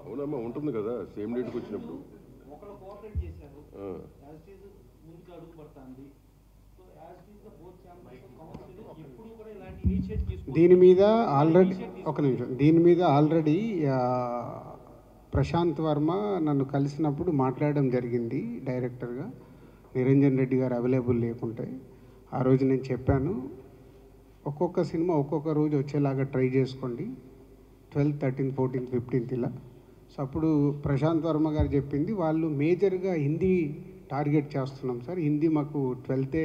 అవునమ్మా ఉంటుంది కదా సేమ్ డేట్కి వచ్చినప్పుడు దీని మీద ఆల్రెడీ ఒక నిమిషం దీని మీద ఆల్రెడీ ప్రశాంత్ వర్మ నన్ను కలిసినప్పుడు మాట్లాడడం జరిగింది డైరెక్టర్గా. నిరంజన్ రెడ్డి గారు అవైలబుల్ లేకుంటే ఆ రోజు నేను చెప్పాను, ఒక్కొక్క సినిమా ఒక్కొక్క రోజు వచ్చేలాగా ట్రై చేసుకోండి, 12th, 13th, 14th, 15th ఇలా. సో అప్పుడు ప్రశాంత్ వర్మ గారు చెప్పింది, వాళ్ళు మేజర్గా హిందీ టార్గెట్ చేస్తున్నాం సార్, హిందీ మాకు 12th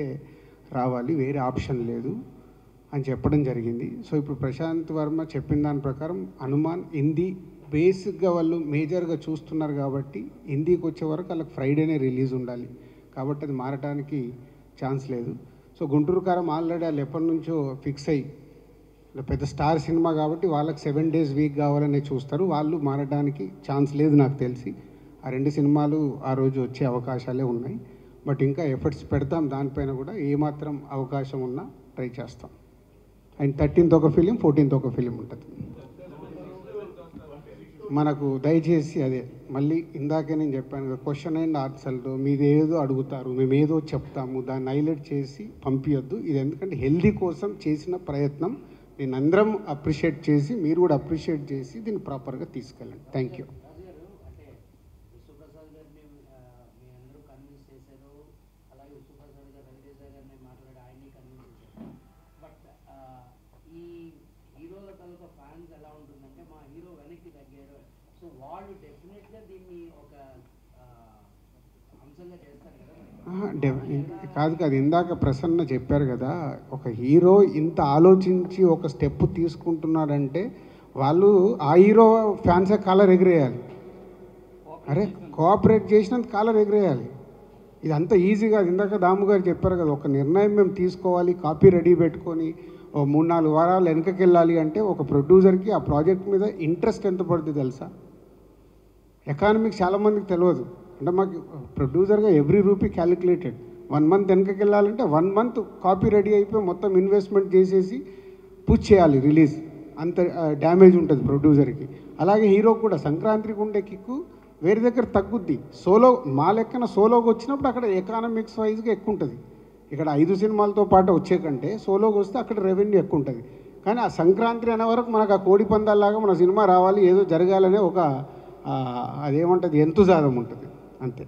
రావాలి, వేరే ఆప్షన్ లేదు అని చెప్పడం జరిగింది. సో ఇప్పుడు ప్రశాంత్ వర్మ చెప్పిన దాని ప్రకారం హనుమాన్ హిందీ బేసిక్గా వాళ్ళు మేజర్గా చూస్తున్నారు కాబట్టి హిందీకి వచ్చే వరకు వాళ్ళకి ఫ్రైడేనే రిలీజ్ ఉండాలి, కాబట్టి అది మారడానికి ఛాన్స్ లేదు. సో గుంటూరు కారం ఆల్రెడీ వాళ్ళు ఎప్పటి నుంచో ఫిక్స్ అయ్యి పెద్ద స్టార్ సినిమా కాబట్టి వాళ్ళకి 7 days వీక్ కావాలనే చూస్తారు, వాళ్ళు మారడానికి ఛాన్స్ లేదు నాకు తెలిసి. ఆ 2 సినిమాలు ఆ రోజు వచ్చే అవకాశాలే ఉన్నాయి. బట్ ఇంకా ఎఫర్ట్స్ పెడతాం దానిపైన కూడా, ఏమాత్రం అవకాశం ఉన్నా ట్రై చేస్తాం. అండ్ 13th ఒక ఫిలిం, 14th ఒక ఫిలిం ఉంటుంది మనకు. దయచేసి అదే మళ్ళీ ఇందాకే నేను చెప్పాను కదా, క్వశ్చన్ అండ్ ఆన్సర్లో మీది ఏదో అడుగుతారు, మేము ఏదో చెప్తాము, దాన్ని హైలైట్ చేసి పంపించొద్దు. ఇది ఎందుకంటే హెల్దీ కోసం చేసిన ప్రయత్నం, దీన్ని అందరం అప్రిషియేట్ చేసి మీరు కూడా అప్రిషియేట్ చేసి దీన్ని ప్రాపర్గా తీసుకెళ్ళండి. Thank you. కాదు కాదు, ఇందాక ప్రసన్న చెప్పారు కదా, ఒక హీరో ఇంత ఆలోచించి ఒక స్టెప్ తీసుకుంటున్నాడంటే వాళ్ళు ఆ హీరో ఫ్యాన్సే కాలర్ ఎగిరేయాలి. అరే కోఆపరేట్ చేసినంత కాలర్ ఎగిరేయాలి. ఇది అంత ఈజీగా, ఇందాక దాము గారు చెప్పారు కదా, ఒక నిర్ణయం మేము తీసుకోవాలి, కాపీ రెడీ పెట్టుకొని ఓ 3-4 వారాలు వెనకకి వెళ్ళాలి అంటే ఒక ప్రొడ్యూసర్కి ఆ ప్రాజెక్ట్ మీద ఇంట్రెస్ట్ ఎంత పడుతుంది తెలుసా? ఎకానమిక్స్ చాలామందికి తెలియదు. అంటే మాకు ప్రొడ్యూసర్గా ఎవ్రీ రూపీ క్యాలిక్యులేటెడ్. 1 month వెనకకి వెళ్ళాలంటే 1 month కాపీ రెడీ అయిపోయి మొత్తం ఇన్వెస్ట్మెంట్ చేసేసి పుష్ చేయాలి రిలీజ్, అంత డ్యామేజ్ ఉంటుంది ప్రొడ్యూసర్కి. అలాగే హీరో కూడా సంక్రాంతికి ఉండే కిక్కు వేరే దగ్గర తగ్గుద్ది. సోలో మా లెక్కన సోలోకి వచ్చినప్పుడు అక్కడ ఎకానమిక్స్ వైజ్గా ఎక్కువ ఉంటుంది. ఇక్కడ 5 సినిమాలతో పాటు వచ్చే కంటే సోలోకి వస్తే అక్కడ రెవెన్యూ ఎక్కువ ఉంటుంది. కానీ ఆ సంక్రాంతి అనే వరకు మనకు ఆ కోడి పందాల్లాగా మన సినిమా రావాలి, ఏదో జరగాలనే ఒక అదేమంటుంది ఎంతుజాదం ఉంటుంది అంతే.